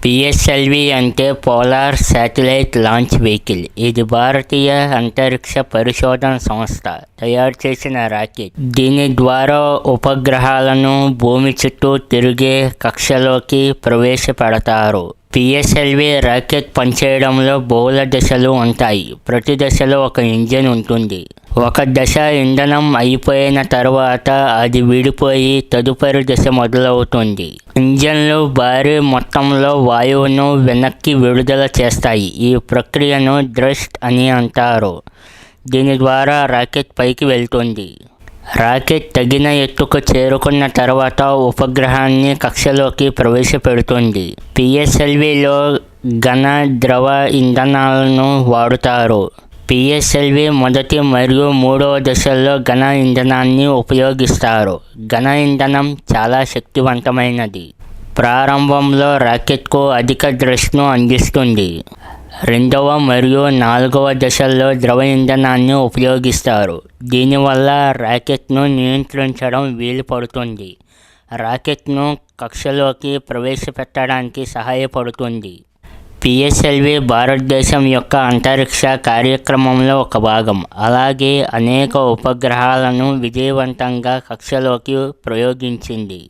PSLV అంటే polar satellite launch vehicle. ఇది భారతీయ అంతరిక్ష పరిశోధన సంస్థ తయారు చేసిన రాకెట్. దీని ద్వారా ఉపగ్రహాలను భూమి చుట్టూ తిరిగే కక్షలోకి ప్రవేశపెడతారు. పిఎస్ఎల్వి రాకెట్ పనిచేయడంలో బహుళ దశలు ఉంటాయి. ప్రతి దశలో ఒక ఇంజిన్ ఉంటుంది. ఒక దశ ఇంధనం అయిపోయిన తర్వాత అది విడిపోయి తదుపరి దశ మొదలవుతుంది. ఇంజన్లు భారీ మొత్తంలో వాయువును వెనక్కి విడుదల చేస్తాయి. ఈ ప్రక్రియను థ్రస్ట్ అని అంటారు. దీని ద్వారా రాకెట్ పైకి వెళ్తుంది. రాకెట్ తగిన ఎత్తుకు చేరుకున్న తర్వాత ఉపగ్రహాన్ని కక్షలోకి ప్రవేశపెడుతుంది. పిఎస్ఎల్విలో ఘన, ద్రవ ఇంధనాలను వాడుతారు. పిఎస్ఎల్వి మొదటి మరియు మూడవ దశల్లో ఘన ఇంధనాన్ని ఉపయోగిస్తారు. ఘన ఇంధనం చాలా శక్తివంతమైనది. ప్రారంభంలో రాకెట్కు అధిక థ్రస్ట్ను అందిస్తుంది. రెండవ మరియు నాలుగవ దశల్లో ద్రవ ఇంధనాన్ని ఉపయోగిస్తారు. దీనివల్ల రాకెట్ను నియంత్రించడం వీలు పడుతుంది. రాకెట్ను కక్షలోకి ప్రవేశపెట్టడానికి సహాయపడుతుంది. పిఎస్ఎల్వి భారతదేశం యొక్క అంతరిక్ష కార్యక్రమంలో ఒక భాగం. అలాగే అనేక ఉపగ్రహాలను విజయవంతంగా కక్షలోకి ప్రయోగించింది.